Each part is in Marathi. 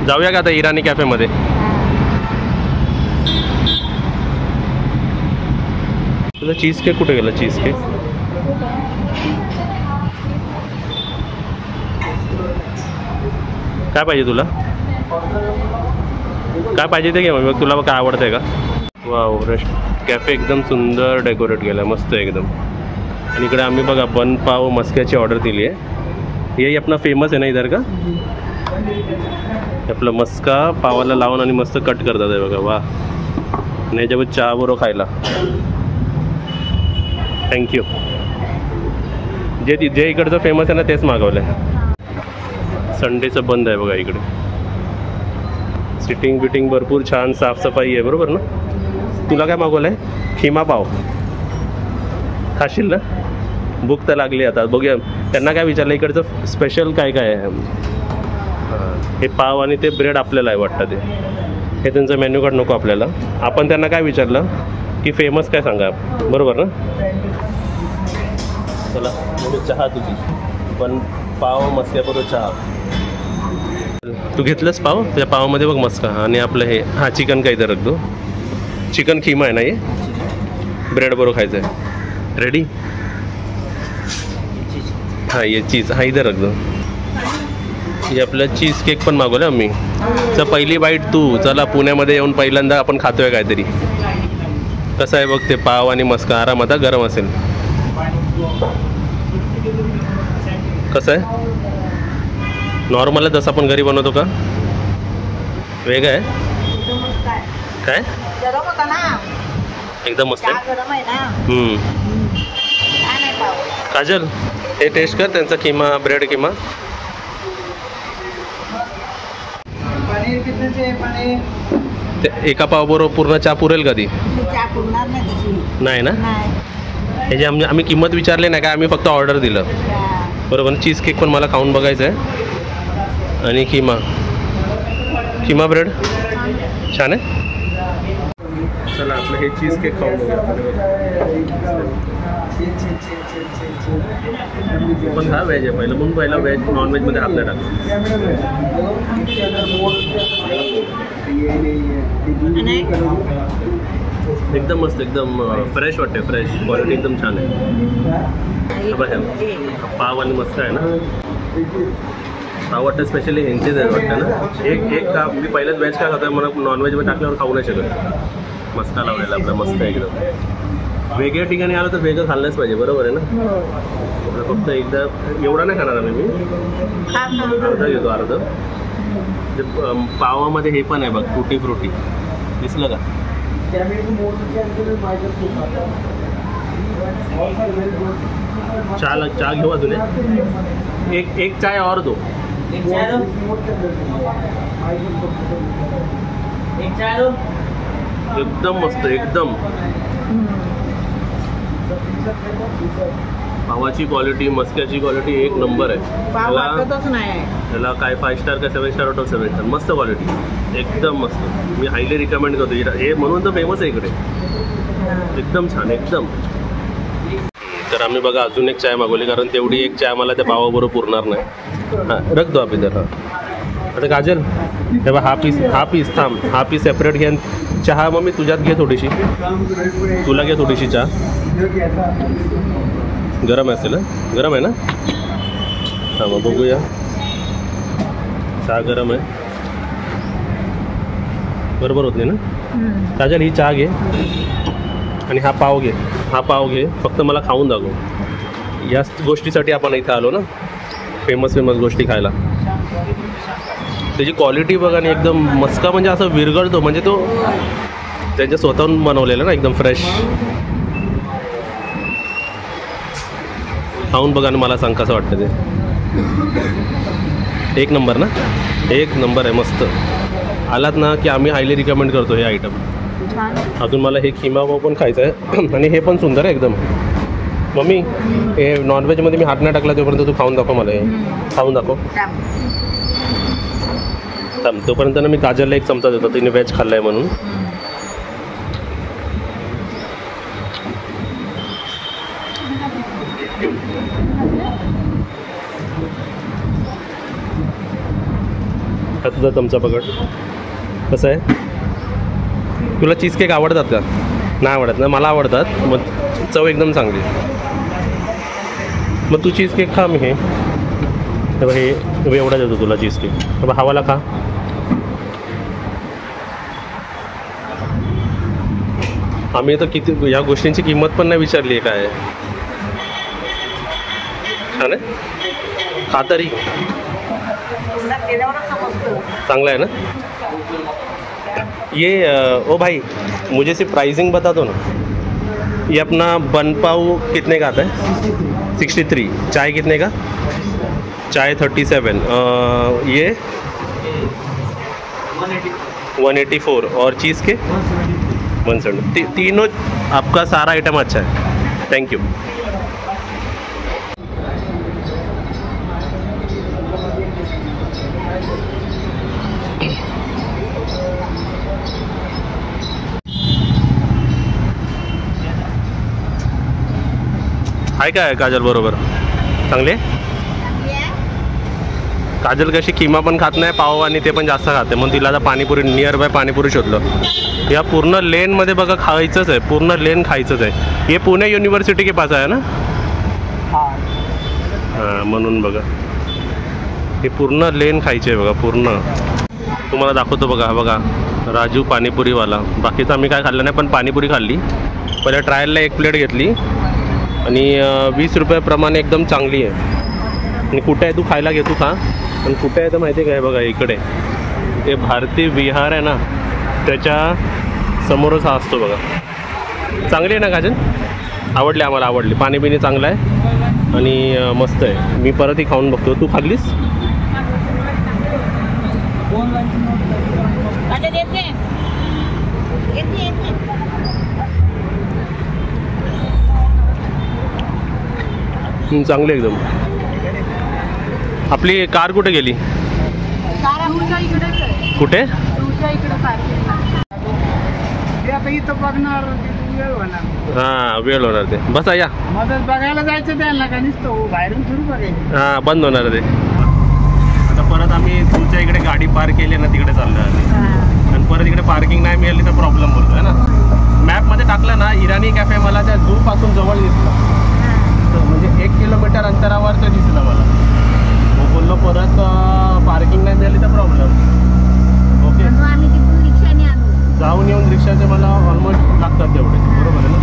जाऊया का आता इराणी कॅफेमध्ये? तुझा चीज केक कुठे गेला? चीज केक काय पाहिजे तुला? काय पाहिजे ते घे मग. तुला काय आवडतंय का? वाव, कॅफे एकदम सुंदर डेकोरेट केलं, मस्त एकदम. आणि इकडे आम्ही बघा बन पाव मस्क्याची ऑर्डर दिली आहे. हे आपला फेमस आहे ना इधर का? आपलं मस्का पावाला लावून आणि मस्त कट करतात आहे बघा. वा. आणि याच्यावर चहा बरोबर खायला. थँक्यू. जे इकडचं फेमस आहे ना तेच मागवलं आहे. संडेचं बंद आहे बघा इकडे. सिटिंग बिटिंग भरपूर छान साफसफाई आहे, बरोबर ना? तुला काय मागवलं आहे? खिमा पाव खाशील ना? भूक तर लागली आता. बघूया त्यांना काय विचारलं इकडचं स्पेशल काय काय आहे. हे पाव आणि ते ब्रेड आपल्याला आहे वाटतं. ते हे त्यांचं मेन्यू कार्ड नको आपल्याला. आपण त्यांना काय विचारलं की फेमस काय सांगा, बरोबर ना? चला म्हणजे चहा तुझी पण पाव मस्क्याबरोबर चहा. तू घेतलंस पाव? त्या पावामध्ये बघ मस्का आणि आपलं हे चिकन काय इथं रख दो. चिकन खिमा आहे ना हे? ब्रेड बरोबर खायचं आहे. रेडी? हां ये चीज हा इथं रख दो. हे आपलं चीज केक पण मागवलं आम्ही. तर पहिली बाईट तू. चला पुण्यामध्ये येऊन पहिल्यांदा आपण खातोय काहीतरी. कसं आहे बघ ते पाव आणि मस्का. आरामात गरम असेल. कसं आहे? नॉर्मल आहे जसं आपण घरी बनवतो का? वेगळं आहे काय? एकदम मस्त आहे. काजल हे टेस्ट कर त्यांचा किमा ब्रेड किमा. एका पावाबरोबर पूर्ण चहा पुरेल कधी? नाही ना? हे जे आम्ही किंमत विचारली नाही का, आम्ही फक्त ऑर्डर दिलं, बरोबर. चीज केक पण मला खाऊन बघायचं आहे. आणि किमा ब्रेड छान आहे. चला आपलं हे चीज केक खाऊन बघूया. पण हा व्हेज आहे पहिलं, म्हणून पहिला व्हेज नॉन व्हेजमध्ये हात नाही टाकला. एकदम मस्त, एकदम फ्रेश वाटते. फ्रेश क्वालिटी एकदम छान आहे. पाव आणि मस्त आहे ना. पाव वाटतं स्पेशली ह्यांचेच आहे वाटतं ना. एक का मी पहिलेच व्हेज का खातोय, मला नॉनव्हेजमध्ये टाकल्यावर खाऊ नाही शकत. मस्का लावलेला आपला मस्त आहे एकदम. वेगळ्या ठिकाणी आलं तर वेगळं खाल्लंच पाहिजे, बरोबर आहे ना. फक्त एकदा एवढा नाही खाणार आम्ही. मी अर्धा घेतो, अर्ध. पावामध्ये हे पण आहे बघ, टुटी फ्रुटी दिसलं का? चहा घेऊ अजून एक चाय और दो. एकदम मस्त, एकदम. पावाची क्वालिटी, मस्क्याची क्वालिटी एक नंबर आहे. त्याला काय 5 स्टार का 7 स्टार आउट ऑफ 7 स्टार. मस्त क्वालिटी, एकदम मस्त. मी हायली रिकमेंड करतो. हे म्हणून तर फेमस आहे इकडे. एकदम छान, एकदम. तर आम्ही बघा अजून एक चाय मागवली, कारण तेवढी एक चाय मला त्या पावाबरोबर पुरणार नाही. हां रख दो आप इधर. आता काजल तेव्हा हा पीस थांब. हा पीस सेपरेट घे. चहा मग मी तुझ्यात घे थोडीशी. तुला घे थोडीशी चहा. गरम असेल? गरम आहे ना? हां मग बघूया. चहा गरम आहे, बरोबर होत नाही ना? काजल ही चहा घे आणि हा पाव घे. हा पाव घे, फक्त मला खाऊन दाखव. याच गोष्टीसाठी आपण इथं आलो ना, फेमस गोष्टी खायला. त्याची क्वालिटी बघा आणि एकदम मस्का म्हणजे असं विरघळतो. म्हणजे तो त्यांच्या स्वतःहून बनवलेलं ना, एकदम फ्रेश. खाऊन बघा आणि मला सांग कसं वाटतं ते. एक नंबर ना? एक नंबर आहे, मस्त. आलात ना की आम्ही हायली रिकमेंड करतो हे आयटम. अजून मला हे खिमा पाव पण खायचं आहे. आणि हे पण सुंदर आहे एकदम. मम्मी हे नॉनव्हेजमध्ये मी हात नाही टाकला तोपर्यंत तू खाऊन दाखव मला. हे खाऊन दाखव. तोपर्यंत ना मी काजलला एक चमचा देतो, तिने व्हेज खाल्ला आहे म्हणून. हा तुझा चमचा पकड. कसं आहे, तुला चीज केक आवडतात का? नाही आवडत ना, मला आवडतात. मग चव एकदम चांगली. मग तू चीज केक खा. मी हे एवढा देतो तुला चीज केक. बाबा हवाला खा. आम्ही तर किती या गोष्टींची किंमत पण नाही विचारली आहे काय. छान आहे, खा तरी. चांगला है ना ये. ओ भाई मुझे सिर्फ प्राइसिंग बता दो ना. ये अपना बन पाव कितने का आता है? 63. चाय कितने का? चाय 37. ये 184 और चीज़ के 170. तीनों आपका सारा आइटम अच्छा है. Thank you. आहे काय काजल बरोबर? चांगले. काजल कशी किमा पण खात नाही, पाव आणि ते पण जास्त खाते, म्हणून तिला आता पाणीपुरी नियर बाय पाणीपुरी शोधलं. या पूर्ण लेनमध्ये बघा खायचंच आहे, पूर्ण लेन खायचंच आहे. हे पुणे युनिव्हर्सिटी के पास आहे ना? हां म्हणून बघा हे पूर्ण लेन खायचे आहे बघा पूर्ण. तुम्हाला दाखवतो बघा. बघा राजू पाणीपुरीवाला. बाकीचं आम्ही काय खाल्लं नाही, पण पाणीपुरी खाल्ली. पहिल्या ट्रायलला 1 प्लेट घेतली आणि 20 रुपयाप्रमाणे एकदम चांगली आहे. आणि कुठे आहे तू खायला घे, तू खा. पण कुठे आहे तर माहिती आहे काय? बघा इकडे ते भारती विहार आहे ना, त्याच्या समोरच हा असतो बघा. चांगली आहे ना काजल? आवडली आम्हाला, आवडली. पाणी पिणी चांगलं आहे आणि मस्त आहे. मी परत ही खाऊन बघतो. तू खाल्लीस? चांगली एकदम. आपली कार कुठे गेली? कुठे? हां वेळ होणार ते. बसा या. बघायला जायचं त्याला का नुसतं बाहेरून सुरू बघायचं. हां बंद होणार ते. आता परत आम्ही तुमच्या इकडे गाडी पार्क केली ना, तिकडे चाललो आम्ही. आणि परत इकडे पार्किंग नाही मिळाली तर प्रॉब्लेम बोलतो आहे ना. मॅपमध्ये टाकलं ना इराणी कॅफे, मला त्या झूपासून जवळ दिसला. म्हणजे 1 किलोमीटर अंतरावर ते दिसलं मला. मग बोललो परत पार्किंग नाही मिळाली तर प्रॉब्लेम. ओके जाऊन येऊन रिक्षाचे मला ऑलमोस्ट लागतात तेवढे, बरोबर आहे ना.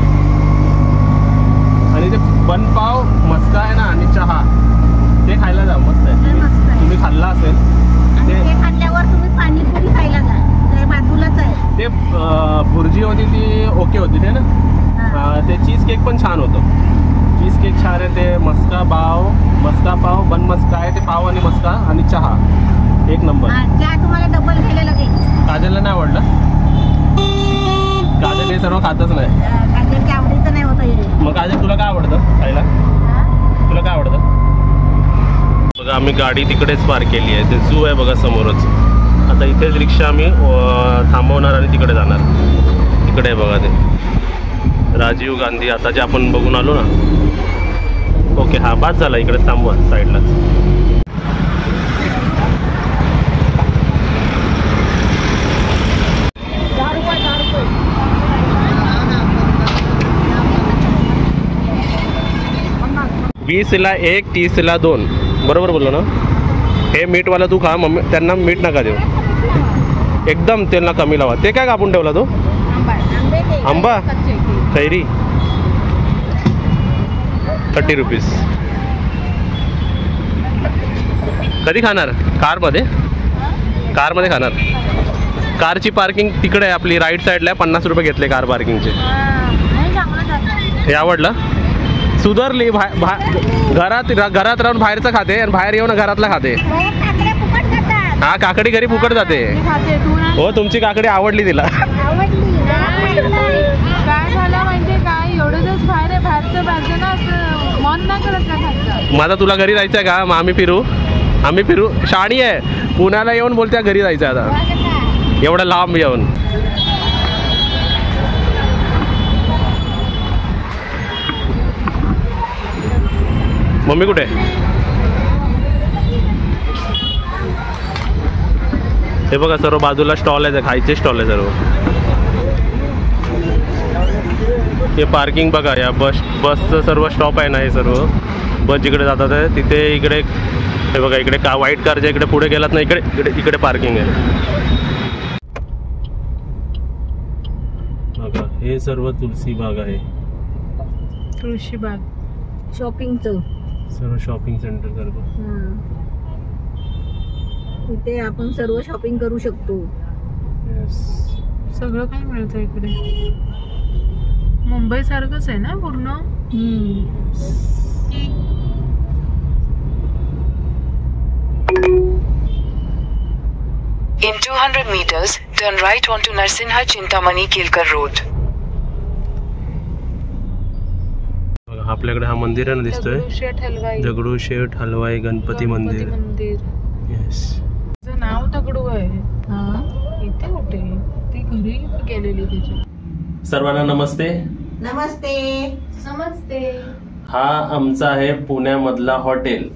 आणि ते बनपाव मस्का आहे ना आणि चहा ते खायला जा, मस्त आहे. तुम्ही खाल्ला असेल ते खाल्ल्यावर तुम्ही पाणीपुरी खायला जा, बाजूलाच आहे. ते भुर्जी होती ती ओके होती ते ना. ते चीज केक पण छान होतं. चीज केक छान आहे. ते मस्का पाव बन मस्का आहे ते पाव आणि मस्का आणि चहा 1 नंबर. तुम्हाला डबल घ्यायला लागेल. काजलला नाही आवडलं? काजल हे सर्व खातच नाही. काजलच्या आवडीचं नाही होतं. मग काजल तुला काय आवडतं खायला? तुला काय आवडतं? बघा आम्ही गाडी तिकडेच पार्क केली आहे. ते झू आहे बघा समोरच. आता इथेच रिक्षा आम्ही थांबवणार आणि तिकडे जाणार. तिकडे आहे बघा ते राजीव गांधी, आता जे आपण बघून आलो ना. ओके हा बाद झाला. इकडे थांबवा साईडलाच. 20ला 1 30ला 2 बरोबर बोललो ना. हे मीठवाला तू खा, मम्मी त्यांना मीठ नका देऊ, एकदम त्यांना कमी लावा. ते काय कापून ठेवला तो? आंबा कैरी 30 रुपीज. कधी खाणार? कारमध्ये खाणार. कारची पार्किंग तिकडे आहे आपली राईट साईडला. 50 रुपये घेतले कार पार्किंगचे. हे आवडलं? सुधारली. घरात राहून बाहेरचं खाते आणि बाहेर येऊन घरातला खाते. हा काकडी घरी फुकट जाते. हो तुमची काकडी आवडली तिला. काय झालं म्हणजे काय एवढं दिवस बाहेर आहे, बाहेरचं ना असं मन नाही करत का खायचं. माझा तुला घरी जायचं आहे का? मग आम्ही फिरू. शाणी आहे. पुण्याला येऊन बोलत्या घरी जायचं आता, एवढं लांब येऊन. मम्मी कुठे? हे बघा सर्व बाजूला स्टॉल आहे, खायचे स्टॉल आहे सर्व. हे पार्किंग बघा, या बसचं सर्व स्टॉप आहे ना, हे सर्व बस जिकडे जातात आहे तिथे. इकडे हे बघा, इकडे का व्हाईट कारच्या इकडे पुढे गेलात ना, इकडे पार्किंग आहे बघा. हे सर्व तुलसी बाग आहे, तुळशी बाग शॉपिंगचं सर्व शॉपिंग सेंटर सर्व. इथे आपण सर्व शॉपिंग करू शकतो. सगळं काही मिळतं इकडे. मुंबई सारखंच आहे ना पूर्ण. In 200 meters, turn right onto Narsinha Chintamani Kilkar Road. आपल्याकडे हा मंदिर आहे ना, दिसतोय दगडूशेठ हलवाई. दगडूशेठ हलवाई गणपती मंदिर. येस, नाव दगडू आहे. इथे कुठे ती घरी गेलेली त्याच्या. सर्वांना नमस्ते. नमस्ते. नमस्ते. हा आमचा आहे पुण्यामधला हॉटेल.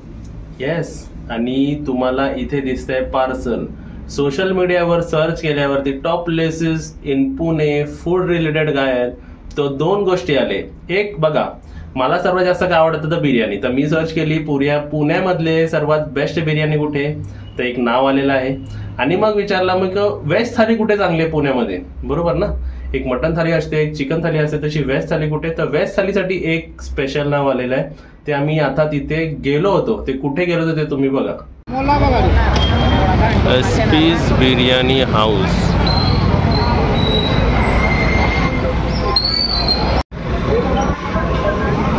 येस, आणि तुम्हाला इथे दिसतंय पार्सल. सोशल मीडियावर सर्च केल्यावरती top places in Pune food related काय आहेत, तो 2 गोष्टी आले. एक बघा, मला सर्वात जास्त काय आवडतं तर बिर्याणी. तर मी सर्च केली पुण्यामधले सर्वात बेस्ट बिर्याणी कुठे, तर एक नाव आलेलं आहे. आणि मग विचारला मग व्हेज थाली कुठे चांगली आहे पुण्यामध्ये, बरोबर ना. एक मटन थाली असते, एक चिकन थाली असते, तशी व्हेज थाली कुठे, तर व्हेज थालीसाठी एक स्पेशल नाव आलेलं आहे. ते आम्ही आता तिथे गेलो होतो. ते कुठे गेलो होतो ते तुम्ही बघा. SPs biryani house.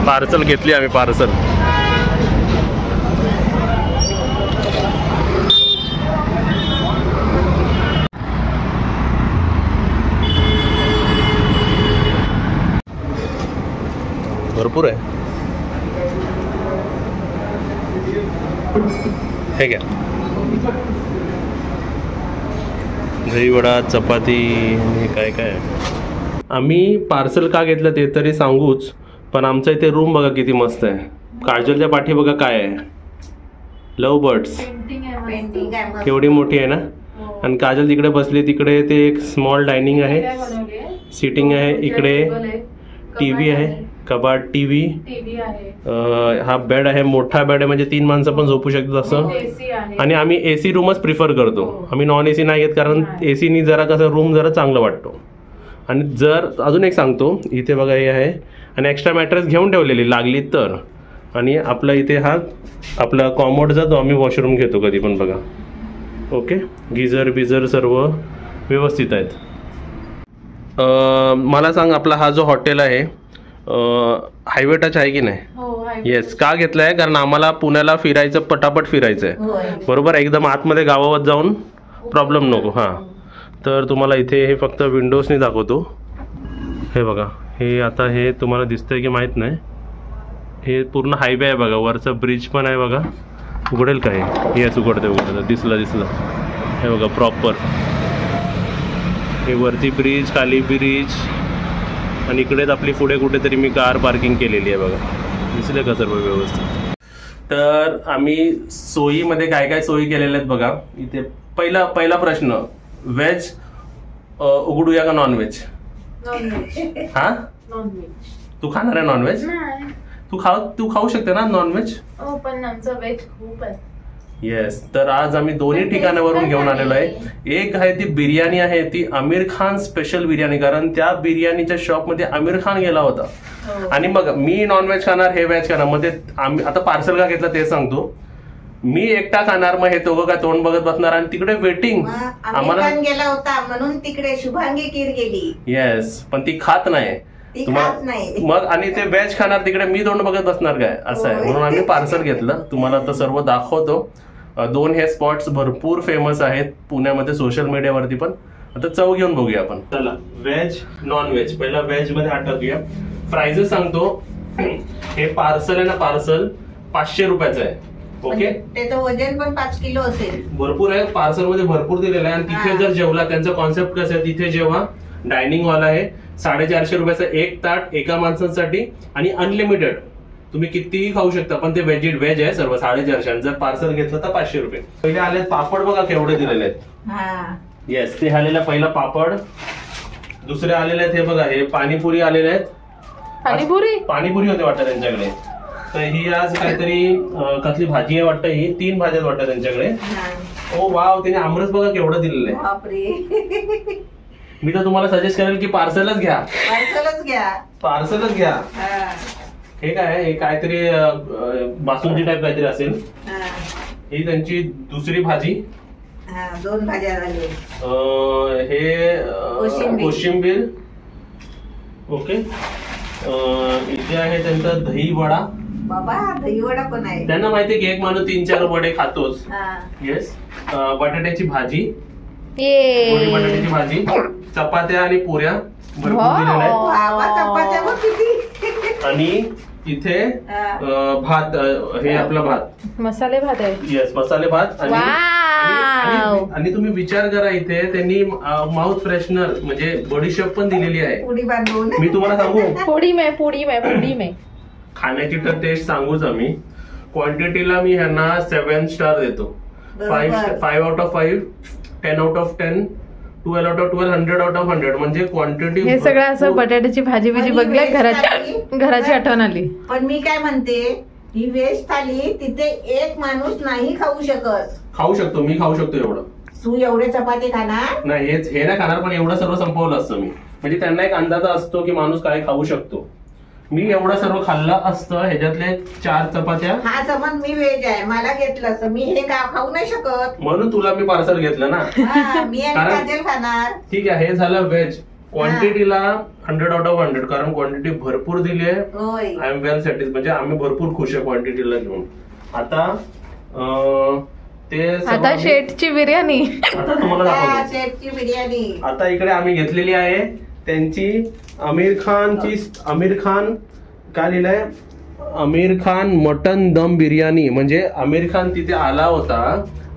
पार्सल घेतली आम्ही, पार्सल. भरपूर आहे. हे घ्या, दही वडा, चपाती, काय काय. आम्ही पार्सल का घेतलं ते तरी सांगूच, पण आमच्या इथे रूम बघा किती मस्त आहे. काजलच्या पाठी बघा काय आहे, लव्ह बर्ड्स. केवढी मोठी आहे ना. आणि काजल तिकडे बसली, तिकडे ते एक स्मॉल डायनिंग आहे, सिटिंग आहे. इकडे टीव्ही आहे, कबाड टीव्ही. हा बेड आहे, मोठा बेड आहे, म्हणजे 3 माणसं पण झोपू शकतात असं. आणि आम्ही AC रूमच प्रिफर करतो. आम्ही नॉन AC नाही घेत, कारण ACनी जरा कसं रूम जरा चांगलं वाटतो. आणि जर अजून एक सांगतो, इथे बघा हे आहे, आणि एक्स्ट्रा मॅट्रेस घेऊन ठेवलेली लागली तर. आणि आपला इथे हा आपला कॉमोडचा जो आम्ही वॉशरूम घेतो कधी पण बघा. ओके, गिझर बिझर सर्व व्यवस्थित आहेत. मला सांग, आपला हा जो हॉटेल आहे हायवे टच आहे की नाही? येस. का घेतला आहे? कारण आम्हाला पुण्याला फिरायचं, पटापट फिरायचं आहे, बरोबर. एकदम आतमध्ये गावावर जाऊन प्रॉब्लेम नको. हां, तर तुम्हाला इथे हे फक्त विंडोजनी दाखवतो. हे बघा, हे आता हे तुम्हाला दिसतंय की माहीत नाही, हे पूर्ण हायवे आहे बघा. वरचं ब्रिज पण आहे बघा. उघडेल काय? येस, उघडतं. दिसलं. हे बघा प्रॉपर, हे वरती ब्रिज, खाली ब्रिज, आणि इकडेच आपली पुढे कुठेतरी मी कार पार्किंग केलेली आहे बघा. दिसले का सर्व व्यवस्थित? तर आम्ही सोयीमध्ये काय काय सोयी केलेल्या आहेत बघा. इथे पहिला प्रश्न, व्हेज उघडूया का नॉनव्हेज? हा, तू खाणार आहे नॉनव्हेज? तू खाऊ शकते ना नॉनव्हेज? पण आमचं व्हेज खूप आहे. येस. तर आज आम्ही दोन्ही ठिकाणावरून घेऊन आलेलो आहे. एक आहे ती बिर्याणी आहे, ती आमिर खान स्पेशल बिर्याणी, कारण त्या बिर्याणीच्या शॉपमध्ये आमिर खान गेला होता. आणि मग मी नॉनव्हेज खाणार, हे व्हेज खाणार. मध्ये आम्ही आता पार्सल का घेतलं ते सांगतो. मी एकटा खाणार, मग हे दोघं काय तोंड बघत बसणार, आणि तिकडे वेटिंग. आम्हाला गेला होता म्हणून तिकडे शुभांगी कीर गेली. येस, पण ती खात नाही मग. आणि ते व्हेज खाणार, तिकडे मी तोंड बघत बसणार काय, असं आहे. म्हणून आम्ही पार्सल घेतलं. तुम्हाला आता सर्व दाखवतो. 2 हे स्पॉट्स भरपूर फेमस आहेत पुण्यामध्ये, सोशल मीडियावरती पण. आता चव घेऊन बघूया आपण. चला, व्हेज नॉन व्हेज. पहिला व्हेज मध्ये अटकूया. प्राइसेस सांगतो. हे पार्सल आहे ना, पार्सल 500 रुपयाचं आहे. ओके, त्याचं वजन पण 5 किलो असेल. भरपूर आहे, पार्सल मध्ये भरपूर दिलेलं आहे. आणि तिथे जर जेवला, त्यांचा कॉन्सेप्ट कसं आहे, तिथे जेव्हा डायनिंग हॉल आहे, 450 रुपयाचं एक ताट एका माणसांसाठी, आणि अनलिमिटेड तुम्ही कितीही खाऊ शकता, पण ते व्हेज आहे सर्व 450. जर पार्सल घेतलं तर 500 रुपये. पहिले आले पापड बघा केवढे दिलेले आहेत. हा येस, ते आलेला पहिला पापड. दुसरे आलेले आहेत हे बघा, हे पाणीपुरी आलेले आहेत. पाणीपुरी होते वाटतं त्यांच्याकडे. तर ही आज काहीतरी कसली भाजी आहे वाटतं, ही 3 भाज्या वाटतं त्यांच्याकडे. ओ वाव, त्याने आमरस बघा केवढं दिलेलं आहे. बापरे. मी तर तुम्हाला सजेस्ट करेल की पार्सलच घ्या. हे काय, हे काहीतरी बासुंदी टाईप काहीतरी असेल. ही त्यांची दुसरी भाजी. 2 भाज्या झाली. हे कोशिंबीर. ओके. इथे आहे त्यांचा दही वडा. बाबा दही वडा पण आहे. त्यांना माहितीये की एक माणूस 3-4 वडे खातोच. येस. बटाट्याची भाजी, बटाट्याची भाजी, चपात्या आणि पुऱ्या भरपूर दिलेल्या आहेत. आणि इथे भात, हे आपला भात, मसाले भात आहे. येस, मसाले भात. आणि तुम्ही विचार करा, इथे त्यांनी माउथ फ्रेशनर म्हणजे बडीशेप पण दिलेली आहे. मी तुम्हाला सांगू, पुडी में खाण्याची तर टेस्ट सांगूच आम्ही. क्वांटिटीला मी ह्यांना 7 स्टार देतो. 5 out of 5, 10 out of 10, 12 out of 12, 100 out of 100. म्हणजे क्वांटिटी. हे सगळं असं बटाट्याची भाजी बघल्या घराची आठवण आली. पण मी काय म्हणते, ही व्हेज थाली तिथे एक माणूस नाही खाऊ शकत. खाऊ शकतो, मी खाऊ शकतो एवढं. तू एवढे चपाती खाणार नाही, हे नाही खाणार, पण एवढं सर्व संपवलं असतं मी. म्हणजे त्यांना एक अंदाज असतो की माणूस काय खाऊ शकतो. मी एवढं सर्व खाल्लं असतं. ह्याच्यातले 4 चपात्या. हा समज मी व्हेज आहे, मला घेतलं असतं, मी हे खाऊ नाही शकत. म्हणून तुला मी पार्सल घेतलं ना. मी काजल खाणार. ठीक आहे, हे झालं व्हेज. क्वांटिटीला 100 आउट ऑफ 100, कारण क्वांटिटी भरपूर दिली आहे. I am well satisfied. म्हणजे आम्ही भरपूर खुश आहे क्वांटिटीला घेऊन. आता आता शेटची बिर्याणी. आता तुम्हाला दाखवतो शेटची बिर्याणी. आता इकडे आम्ही घेतलेली आहे त्यांची आमिर खान काय लिहिलंय, आमिर खान मटन दम बिर्याणी. म्हणजे आमिर खान तिथे आला होता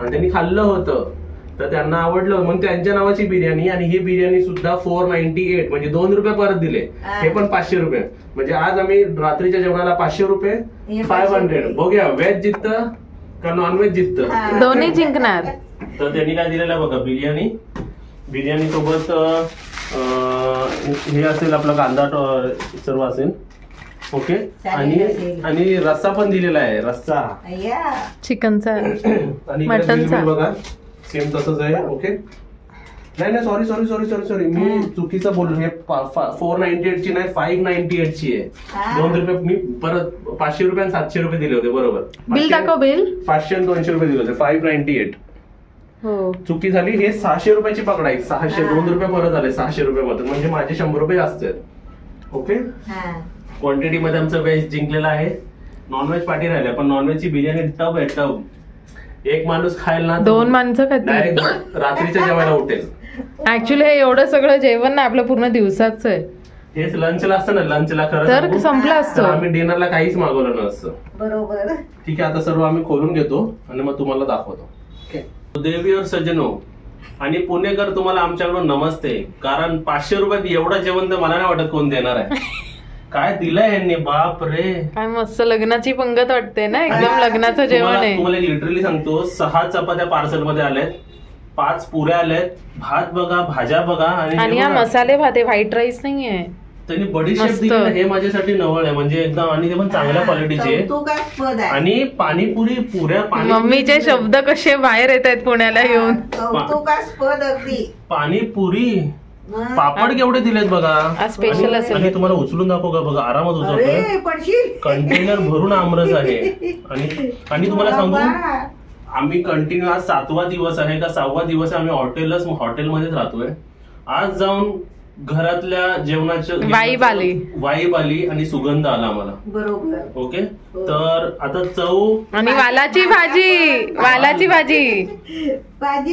आणि त्यांनी खाल्लं होतं, तर त्यांना आवडलं म्हणून त्यांच्या नावाची बिर्याणी. आणि ही बिर्याणी सुद्धा 498, म्हणजे 2 रुपये परत दिले. हे पण 500 रुपये. म्हणजे आज आम्ही रात्रीच्या जेवणाला 500 रुपये, 500. बघूया व्हेज जिंकतं का नॉनव्हेज जिंकतं. दोन्ही जिंकणार. तर त्यांनी काय दिलेलं आहे बघा, बिर्याणी सोबत हे असेल आपला कांदा सर्व असेल. ओके. आणि रस्सा पण दिलेला आहे, रस्सा चिकनचा आणि मटनचा बघा सेम तसंच आहे. ओके. नाही सॉरी मी चुकीचं बोललो. हे 498 ची नाही 598 ची आहे. 2 रुपये मी परत 500 रुपये आणि 700 रुपये दिले होते. बरोबर. बिल दाखव. बिल 500 आणि 200 रुपये दिले होते. 598. हो, चुकी झाली. हे 600 रुपयाची पकडाई. 600, 2 रुपये परत आले 600 रुपये मध्ये. म्हणजे माझे 100 रुपये जास्त आहेत. ओके. क्वांटिटी मध्ये आमचं व्हेज जिंकलेलं आहे. नॉनव्हेज पार्टी राहिल्या, पण नॉनव्हेजची बिर्याणी टब आहे, टब. एक माणूस खायला 2 माणसं खातील. रात्रीच्या जेवायला उठेल. ऍक्च्युली हे एवढं सगळं जेवण ना आपलं पूर्ण दिवसाचं आहे. हेच लंचला असतं ना, लंचला खरं तर संपलं असतं. आम्ही डिनरला काहीच मागवलं नसतं. बरोबर. ठीक आहे, आता सर्व आम्ही खोलून घेतो आणि मग तुम्हाला दाखवतो. देवी और सज्जनो आणि पुणेकर, तुम्हाला आमच्याकडून नमस्ते. कारण 500 रुपयात एवढं जेवण तर मला नाही वाटत कोण देणार आहे. काय दिलंय यांनी, बाप रे. काय मस्त लग्नाची पंगत वाटते ना, एकदम लग्नाचं जेवण आहे. तुम्हाला लिटरली सांगतो, 6 चपात्या पार्सल मध्ये आल्यात, 5 पुऱ्या आल्यात, भात बघा, भाज्या बघा. आणि हा मसाले भात आहे, व्हाईट राईस नाहीये. त्यांनी बडीशेप दिली, हे माझ्यासाठी नवळ आहे. म्हणजे एकदम, आणि ते पण चांगल्या क्वालिटीचे. आणि पाणीपुरी, पुऱ्या, मम्मीचे शब्द कसे बाहेर येत आहेत पुण्याला येऊन. पाणीपुरी, पापड केवढे दिलेत बघा. स्पेशल असेल. आणि तुम्हाला उचलून दाखव का बघा, आरामात उचलतो. कंटेनर भरून आमरस आहे. आणि तुम्हाला सांगू, आम्ही कंटिन्यू, आज 7वा दिवस आहे का 6वा दिवस आहे, आम्ही हॉटेलमध्येच राहतोय. आज जाऊन घरातल्या जेवणाचं वाईब आली आणि सुगंध आला आम्हाला. बरोबर. ओके. तर आता चव आणि वालाची भाजी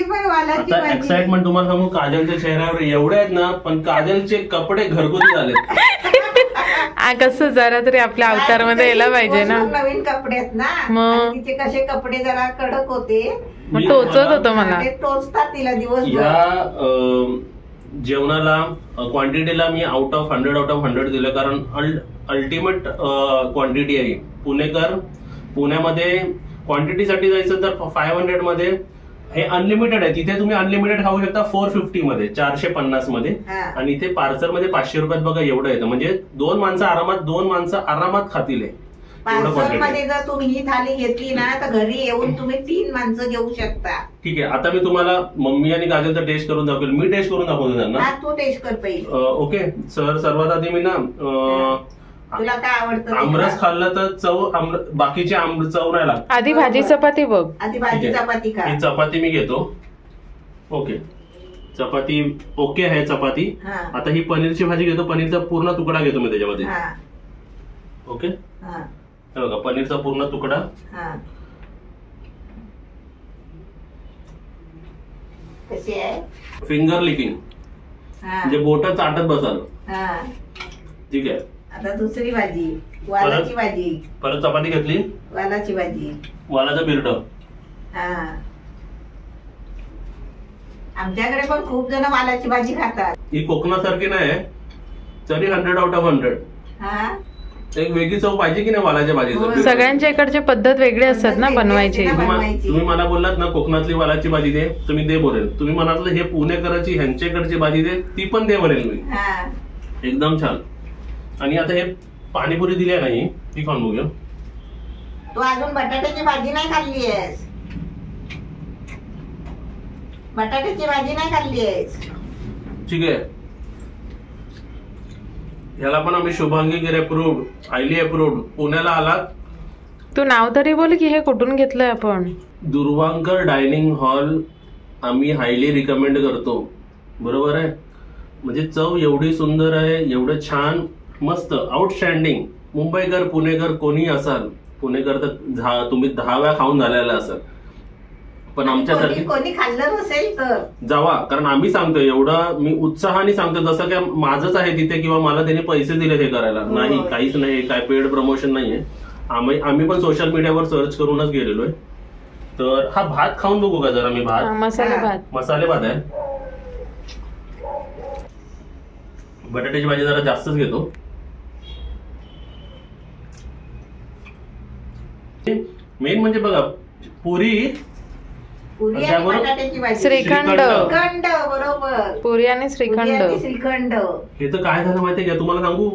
पण वालाची आता एक्साइटमेंट तुम्हाला सांगू, काजलच्या चेहऱ्यावर एवढे आहेत ना, पण काजलचे कपडे घरगुती झालेत. कसं जरा तरी आपल्या अवतार मध्ये यायला पाहिजे ना. नवीन कपडे आहेत ना, मग तिचे कसे कपडे जरा कडक होते, टोचत होतं मला. टोचतात तिला दिवस. या जेवणाला क्वांटिटीला मी आउट ऑफ 100 दिलं, कारण अल्टिमेट क्वांटिटी आहे. पुण्यामध्ये क्वांटिटीसाठी जायचं तर 500 मध्ये हे अनलिमिटेड आहे. तिथे तुम्ही अनलिमिटेड खाऊ शकता 450 मध्ये, 450 मध्ये. आणि इथे पार्सल मध्ये 500 रुपयात बघा एवढं येतं. म्हणजे दोन माणसं आरामात खातील. पार्सल मध्ये जर तुम्ही ही थाली घेतली ना तर घरी येऊन तुम्ही 3 माणसं घेऊ शकता. ठीक आहे, आता मी तुम्हाला मम्मी आणि काजलचा टेस्ट करून दाखवेल. मी टेस्ट करून दाखवतो त्यांना. तू टेस्ट कर पहिले. ओके सर, सर्वात आधी मी ना तुला काय आवडतं आमरस खाल्लं तर चव बाकीची चव नाही लागत. आधी भाजी चपाती बघ. आधी भाजी चपाती खा. ही चपाती मी घेतो. ओके, चपाती ओके आहे चपाती. आता ही पनीरची भाजी घेतो. पनीरचा पूर्ण तुकडा घेतो मी त्याच्यामध्ये. ओके, हे बघा पनीरचा पूर्ण तुकडा. कशी आहे? फिंगर लिकिंग, म्हणजे बोट चाटत बसाल. ठीक आहे. आता दुसरी भाजी, वालाची भाजी. परत चपाती घेतली, वालाची भाजी, वालाचं बिरड. आमच्याकडे पण खूप जण वालाची भाजी खातात. ही कोकणासारखी नाही तरी 100 आउट ऑफ 100. एक वेगळी चव पाहिजे की नाही वालाच्या भाजीचं. सगळ्यांच्या इकडची पद्धत वेगळी असतात ना बनवायची. तुम्ही मला बोललात ना कोकणातली वालाची भाजी दे, तुम्ही दे बोलेल. तुम्ही म्हणाल हे पुणेकरांची ह्यांच्याकडची भाजी दे, ती पण दे बोलेल मी. एकदम छान. आणि आता हे पाणीपुरी दिली नाही, ती खाऊन बघूया. तू अजून बटाट्याची भाजी नाही खाल्ली आहेस. बटाट्याची भाजी नाही खाल्ली आहेस. ठीक आहे. याला पण आम्ही शुभांगी गिरे अप्रूव्ड, आयली अप्रूव्ड. पुण्याला आलात, तू नाव तरी बोल की हे कुठून घेतलंय आपण. दुर्वांकर डायनिंग हॉल आम्ही हायली रिकमेंड करतो. बरोबर आहे. म्हणजे चव एवढी सुंदर आहे, एवढं छान, मस्त, आउटस्टँडिंग. मुंबईकर पुणेकर कोणी असाल, पुणेकर तर तुम्ही 10 वेळा खाऊन झालेला असाल, पण आमच्यासाठी कोणी खाल्लं नसेल तर जावा. कारण आम्ही सांगतो, एवढं मी उत्साहाने सांगतो जसं काय माझंच आहे तिथे किंवा मला त्याने पैसे दिले हे करायला. नाही, काहीच नाही, काय पेड प्रमोशन नाहीये. आम्ही पण सोशल मीडियावर सर्च करूनच गेलेलो आहे. तर हा भात खाऊन बघू का जरा. मी भात मसाले भात आहे. बटाट्याची भाजी जरा जास्तच घेतो. मेन म्हणजे बघा पुरी श्रीखंड, बरोबर. पुरी आणि श्रीखंड. हे तर काय झालं माहितीये का तुम्हाला सांगू.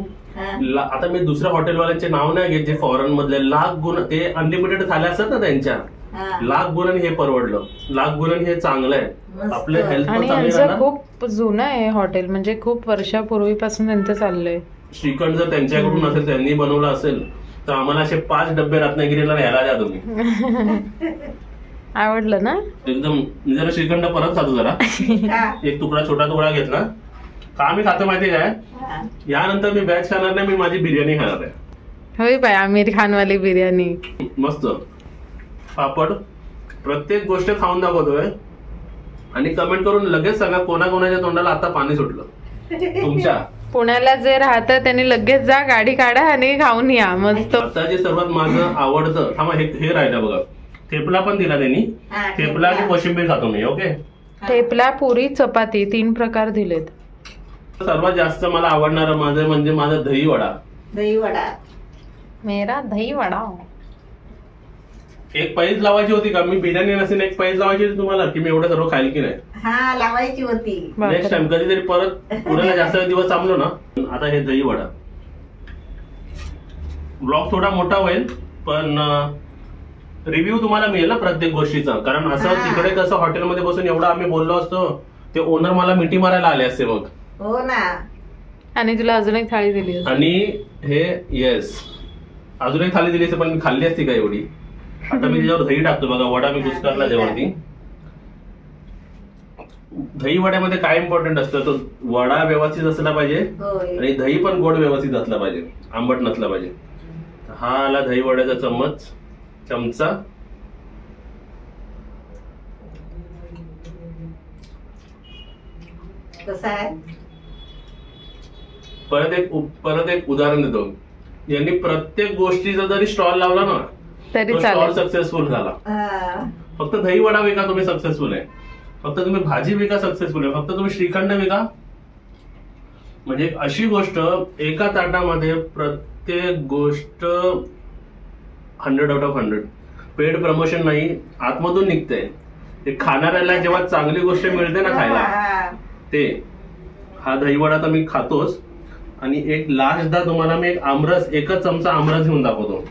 आता मी दुसऱ्या हॉटेलवाल्यांचे नाव नाही घेत जे फॉरेन मधले. लाख गुण ते अनलिमिटेड थाल्या असतात ना त्यांच्या, लाख गुणांनी हे परवडलं. लाख गुणांनी हे चांगलं आहे. आपल्या हेल्थ पण चांगली राहणार. खूप जुनं आहे हॉटेल, म्हणजे खूप वर्षापूर्वीपासून त्यांचं चाललंय. श्रीखंड जर त्यांच्याकडून असेल, त्यांनी बनवलं असेल तर आम्हाला असे 5 डब्बे रत्नागिरीला न्यायला द्या तुम्ही. आवडलं ना एकदम. जरा श्रीखंड परत खातो जरा. एक तुकडा, छोटा तुकडा घेतला का मी खातो माहिती काय. यानंतर मी व्हेज खाणार नाही, मी माझी बिर्याणी खाणार आहे. होय बाय, आमिर खान वाली बिर्याणी मस्त. पापड, प्रत्येक गोष्ट खाऊन दाखवतोय. आणि कमेंट करून लगेच सांगा कोणाकोणाच्या तोंडाला आता पाणी सुटलं तुमच्या. पुण्याला जे राहतं त्यांनी लगेच जा, गाडी काढा आणि खाऊन या मस्त. आता जे सर्वात माझं आवडतं, थांबा हे राहिलं बघा. थेपला पण दिला त्यांनी. थेपला आणि कोशिंबीर खातो मी. ओके, थेपला, पुरी, चपाती 3 प्रकार दिलेत. सर्वात जास्त मला आवडणारं माझं म्हणजे माझा दही वडा. दही वडा, मेरा दही वडा. एक पैज लावायची होती का. मी बिर्याणी नसेल एक पैज लावायची होती तुम्हाला की मी एवढं सर्व खाईल की नाही. हा, लावायची होती. नेक्स्ट टाइम कधीतरी परत पुण्याला जास्त दिवस थांबलो ना. आता हे दही वडा. ब्लॉग थोडा मोठा होईल पण रिव्ह्यू तुम्हाला मिळेल ना प्रत्येक गोष्टीचा. कारण असं तिकडे कसं हॉटेलमध्ये बसून एवढं आम्ही बोललो असतो, ते ओनर मला मिठी मारायला आले असते मग. हो ना. आणि तुला अजून एक थाळी दिली. आणि हे येस, अजून एक थाळी दिली असते, पण मी खाल्ली असती का एवढी. आता मी त्याच्यावर दही टाकतो बघा. वडा मी कुस्करला त्यावरती. दही वड्यामध्ये काय इम्पॉर्टंट असतं, तो वडा व्यवस्थित असला पाहिजे आणि दही पण गोड व्यवस्थित असला पाहिजे, आंबट नसला पाहिजे. हा आला दही वड्याचा चमचा. कसा आहे. परत एक उदाहरण देतो. यांनी प्रत्येक गोष्टीचा जरी स्टॉल लावला ना तरी स्टॉल सक्सेसफुल झाला. फक्त दही वडा विका तुम्ही सक्सेसफुल आहे, फक्त तुम्ही भाजी विका सक्सेसफुल आहे, फक्त तुम्ही श्रीखंड विका म्हणजे अशी गोष्ट एका ताटामध्ये प्रत्येक गोष्ट 100 out of 100. पेड प्रमोशन नाही, आतमधून निघतंय. ते खाणाऱ्याला जेव्हा चांगली गोष्ट मिळते ना खायला, ते हा दहीवडा तर मी खातोच. आणि एक लास्टदा तुम्हाला मी एक आमरस, एकच चमचा आमरस घेऊन दाखवतो.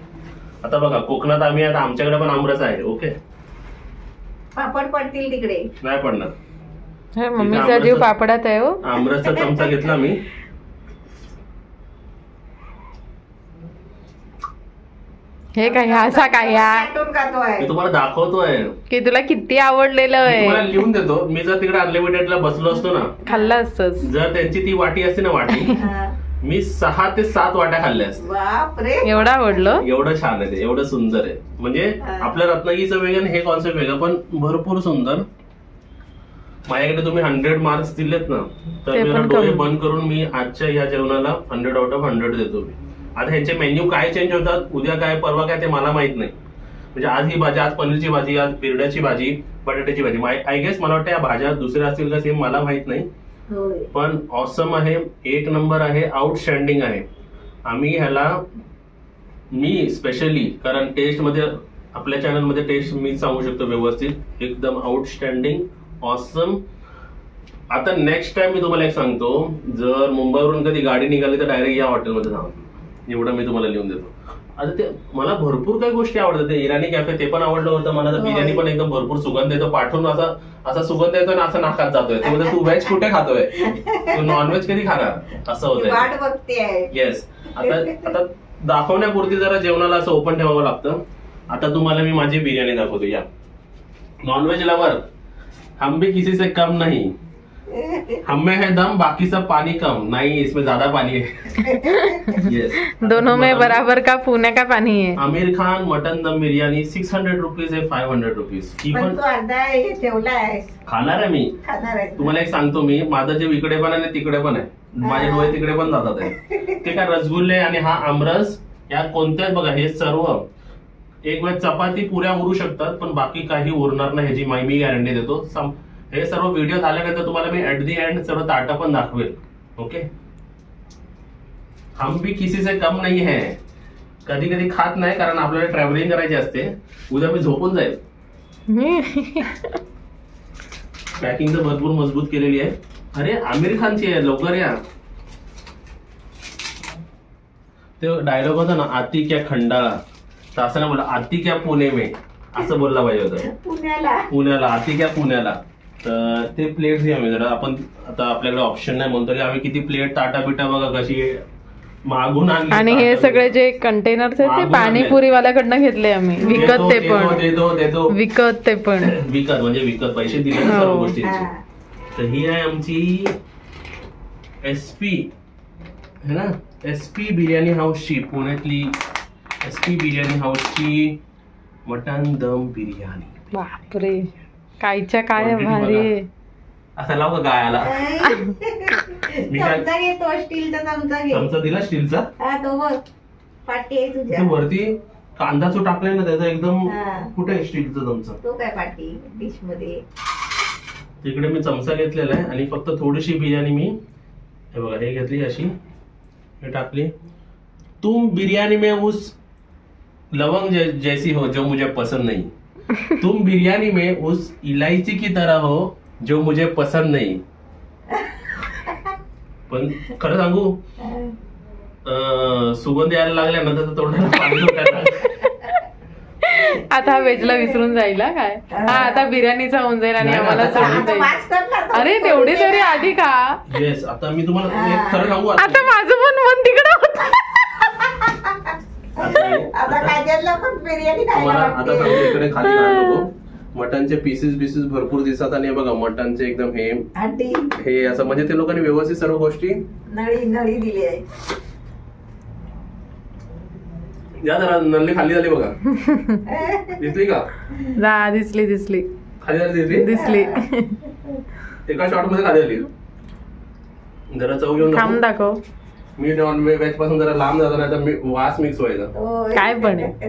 आता बघा कोकणात आम्ही, आता आमच्याकडे पण आमरस आहे. ओके, पापड पडतील तिकडे, नाही पडणार. मम्मीचा जीव पापडात आहे हो. आमरसचा चमचा घेतला मी. हे काय असा काय चाटून खातोय. मी तुम्हाला दाखवतोय की तुला किती आवडलेलं मी आहे. तुम्हाला लिहून देतो. मी जर तिकडे अनलिमिटेडला बसलो असतो ना, खाल्लं असतंच. जर त्यांची ती वाटी असते ना वाटी, मी 6 ते 7 वाट्या खाल्ल्या असत्या. बापरे, एवढं आवडलं. एवढं छान आहे ते, एवढं सुंदर आहे. म्हणजे आपल्या रत्नागिरीचं वेगळं, हे कॉन्सेप्ट वेगळं, पण भरपूर सुंदर. माझ्याकडे तुम्ही 100 मार्क्स दिलेत ना, तर ते मी पण डोळे कमी. बंद करून मी आजच्या या जेवणाला 100 out of 100 देतो मी. आता ह्यांचे मेन्यू काय चेंज होतात, उद्या काय परवा काय ते मला माहित नाही. म्हणजे आज ही भाजी, आज पनीरची भाजी, आज बिरड्याची भाजी, बटाट्याची भाजी. आय गेस मला वाटतं या भाज्या दुसऱ्या असतील का सेम मला माहित नाही. पण ऑसम आहे, एक नंबर आहे, आउटस्टँडिंग आहे. आम्ही ह्याला, मी स्पेशली, कारण टेस्ट मध्ये आपल्या चॅनल मध्ये टेस्ट मी सांगू शकतो व्यवस्थित, एकदम आउटस्टँडिंग, ऑसम. आता नेक्स्ट टाइम मी तुम्हाला एक सांगतो, जर मुंबईवरून कधी गाडी निघाली तर डायरेक्ट या हॉटेलमध्ये जाऊ. एवढं मी तुम्हाला लिहून देतो. आता ते मला भरपूर काही गोष्टी आवडतात. ते इराणी कॅफे ते पण आवडलं होतं मला. तर बिर्याणी पण एकदम भरपूर सुगंध येतो, पाठवून असा सुगंध येतो ना, असं नाकात जातोय. ते म्हणजे तू व्हेज कुठे खातोय, तू नॉनव्हेज कधी खाणार, असं होतंय. वाट बघते. येस. आता दाखवण्यापुरती जरा जेवणाला असं ओपन ठेवावं लागतं. आता तुम्हाला मी माझी बिर्याणी दाखवतो. या नॉनव्हेज लवर, हम भी किसी से कम नहीं, हमें है दम, बाकी सब पानी कम नहीं, इसमें ज्यादा पानी है. येस. दोनों में बराबर का पुणे का पानी है. आमिर खान मटन दम बिर्याणी 600 रुपीज आहे, 500 रुपीज. ही पण पण तू अर्धा हे ठेवलाय, खाणार आहे मी. खाणार आहे. तुम्हाला एक सांगतो मी, माझं जे इकडे पण आहे तिकडे पण आहे, माझे डोळे तिकडे पण जातात आहे. ते काय रसगुल्ले आणि हा आमरस, या कोणत्याच बघा, हे सर्व एक वेळ चपाती पुऱ्या उरू शकतात, पण बाकी काही उरणार नाही, ह्याची मी गॅरंटी देतो. हे सर्व व्हिडिओ झाल्यानंतर तुम्हाला मी ऍट दी एंड सर्व ताटा पण दाखवेल. ओके, हम भी किसी से कम नाही है. कधी कधी खात नाही, कारण आपल्याला ट्रॅव्हलिंग करायची असते. उद्या मी झोपून जाईल. पॅकिंग तर भरपूर मजबूत केलेली आहे. अरे आमिर खानची आहे, लवकर या. ते डायलॉग होता ना, आती क्या खंडाळा, तर असं ना बोला, आती क्या पुणे में, असं बोलला पाहिजे होतं. पुण्याला, आती क्या पुण्याला. तर ते प्लेट घ्या मी जरा. आपण आता आपल्याकडे ऑप्शन नाही म्हणतो, आम्ही किती प्लेट, ताटा बिटा बघा कशी मागून आणली. आणि हे सगळे जे कंटेनर्स आहेत ते पाणीपुरी वाल्याकडनं घेतले आम्ही, विकत. ते पण देतो विकत, ते पण विकत, म्हणजे विकत पैसे दिले ना सर्व गोष्टींचे. तर ही आहे आमची SP है ना, SP बिर्याणी हाऊसची, पुण्यातली SP बिर्याणी हाऊसची मटन दम बिर्याणी. बापरे, कायच्या काय भारी. असं लाव का गायाला. चमचा घे, तो स्टीलचा चमचा घे. चमचा दिला स्टीलचा. हा, तो बघ पाटी आहे तुझ्या. वरती कांदा जो टाकलाय ना त्याचा एकदम, कुठे आहे स्टीलचा चमचा, तो काय पाटी डिश मध्ये. तिकडे मी चमचा घेतलेला आहे आणि फक्त थोडीशी बिर्याणी मी, हे बघा, हे घेतली अशी, हे टाकली. तुम बिर्याणी में उस लवंग जैसी हो जो मुझे पसंद नहीं, तुम बिरयानी में उस इलायची की तरह हो जो मुझे पसंद नहीं. पण खरं सांगू, सुगंध यायला लागल्या ना तर तोंडाला पाणी सुटायला. आता वेजला विसरून जाईल काय. हा, आता बिर्याणीचा होऊन जाईल आणि आम्हाला सोडून जाईल. अरे तेवढी तरी आधी का. येस. आता मी तुम्हाला खरं सांगू, आता माझं पण मन तिकडं होतं. आता काजलला पण बिर्याणी खायला आता वाटते. सांगतो, इकडे खाली काढतो. मटनचे पीसेस भरपूर दिसतात आणि बघा मटनचे एकदम हे असं, म्हणजे ते लोकांनी व्यवस्थित सर्व गोष्टी नळी दिली आहे. या जरा नल्ली खाली झाली बघा. दिसली का. दिसली खाली झाली, दिसली. एका शॉट मध्ये खाली झाली. जरा चव घेऊन खाऊन दाखव. मी नॉन व्हेज पासून जरा लांब जातो, नाही तर वास मिक्स व्हायचा. काय पण आहे,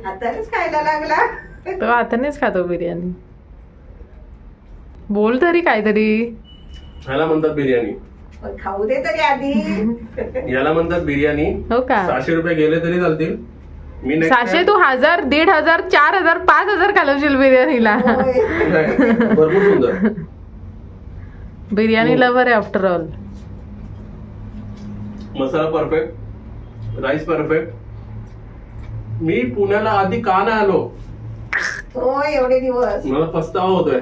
हातानेच खायला लागला. तो हातानेच खातो बिर्याणी. बोल तरी काहीतरी. ह्याला म्हणतात बिर्याणी. पण खाऊ दे तरी आधी. याला म्हणतात बिर्याणी. हो का? 600 रुपये गेले तरी चालतील. मी next 600 तू 1000, 1500, 4000, 5000 घालवशील बिर्याणीला. होय. भरपूर सुंदर. बिर्याणी लवर आहे आफ्टर ऑल. मसाला परफेक्ट, राईस परफेक्ट. मी पुण्याला आधी का नाही आलो, होय एवढे दिवस. मला पस्तावा होतोय.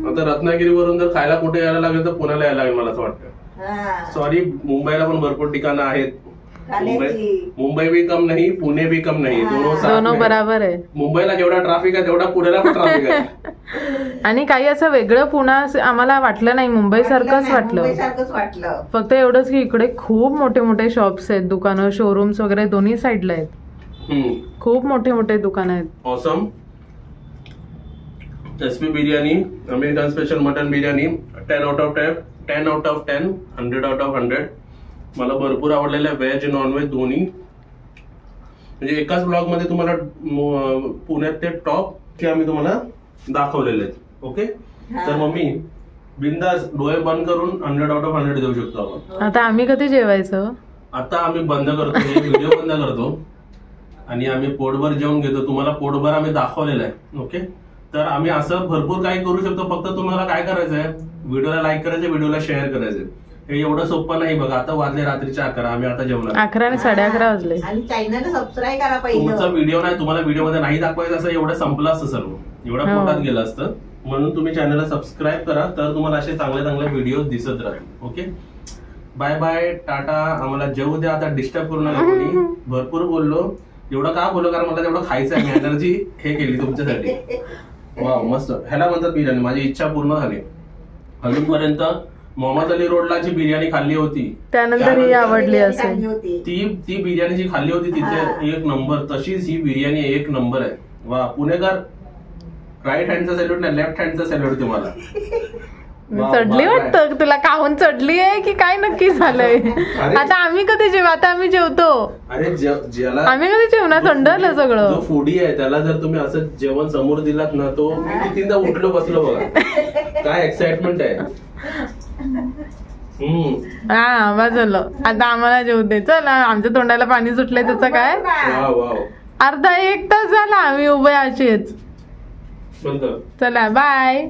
आता रत्नागिरीवरून जर खायला कुठे यायला लागेल तर पुण्याला यायला लागेल मला असं वाटतं. हा. सॉरी, मुंबईला पण भरपूर ठिकाणं आहेत. खाण्याची. मुंबई भी कम नाही, पुणे भी कम नाही, दोनों बराबर आहे. मुंबईला जेवढा ट्रॅफिक आहे तेवढा पुण्याला पण ट्रॅफिक आहे. आणि काही असं वेगळं पुन्हा आम्हाला वाटलं नाही, मुंबई सारखंच वाटलं. मुंबईसारखंच वाटलं. फक्त एवढंच की इकडे खूप मोठे मोठे शॉप्स आहेत, दुकानं, शोरूम्स वगैरे दोन्ही साईडला आहेत. खूप मोठे मोठे दुकान आहेत. Awesome. SP biryani, American special mutton biryani, 10 out of 10, 10 out of 10, 100 out of 100. मला भरपूर आवडलेलं आहे, व्हेज नॉनव्हेज दोन्ही. म्हणजे एकाच ब्लॉग मध्ये तुम्हाला पुण्यात ते टॉप ते आम्ही तुम्हाला दाखवलेले आहेत. ओके, तर मम्मी बिंदास डोळे बंद करून 100 आउट ऑफ 100 देऊ शकतो आपण. आता आम्ही कधी जेवायचं? आता आम्ही बंद करतो, व्हिडिओ बंद करतो आणि आम्ही पोटभर जेवून घेतो. तुम्हाला पोटभर आम्ही दाखवलेलं आहे. ओके, तर आम्ही असं भरपूर काही करू शकतो. फक्त तुम्हाला काय करायचंय, व्हिडिओला लाईक करायचं, व्हिडिओला शेअर करायचं. हे एवढं सोपं नाही. बघा आता वाजले रात्रीचे 11, आम्ही आता जेवणार. 11 आणि 11:30 वाजले. आणि चॅनल सबस्क्राईब करा तुमचा पहिलं. व्हिडिओ नाही, तुम्हाला व्हिडिओ मध्ये नाही दाखवायचं असं एवढं संपलं असतं सर्व, एवढं हो. पोटात गेलं असतं. म्हणून तुम्ही चॅनलला सबस्क्राईब करा, तर तुम्हाला असे चांगले चांगले व्हिडिओ दिसत राहतील. Okay, bye bye, tata. आम्हाला जेवू द्या आता, डिस्टर्ब करू नका कोणी. भरपूर बोललो. एवढं का बोललो, कारण मला तेवढं खायचं आहे. मी एनर्जी हे केली तुमच्यासाठी. वा, मस्त. ह्याला म्हणतात बिर्याणी. माझी इच्छा पूर्ण झाली. अजूनपर्यंत मोहम्मद अली रोडला जी बिर्याणी खाल्ली होती, त्यानंतर ही आवडली असेल. ती बिर्याणी जी खाल्ली होती तिथे एक नंबर, तशीच ही बिर्याणी एक नंबर आहे. वा, पुणेकर, राईट हँडचा सॅल्यूट नाही, लेफ्ट हँडचा सॅल्यूट तुम्हाला. चढली वाटतं तुला, काहून चढली आहे की काय नक्की झालंय? आता आम्ही कधी जेव, आता आम्ही जेवतो. अरे ज्याला आम्ही कधी जेवणार, थंड आलं सगळं. जो फूडी आहे त्याला जर तुम्ही असं जेवण समोर दिलात ना, तो मी कितींदा उठलो बसलो बघा. काय एक्साइटमेंट आहे. हा वाजवलं. आता आम्हाला जेवू दे. चला, आमच्या तोंडाला पाणी सुटलंय त्याचं काय. Wow wow. अर्धा 1 तास झाला आम्ही उभे असेच. चला बाय.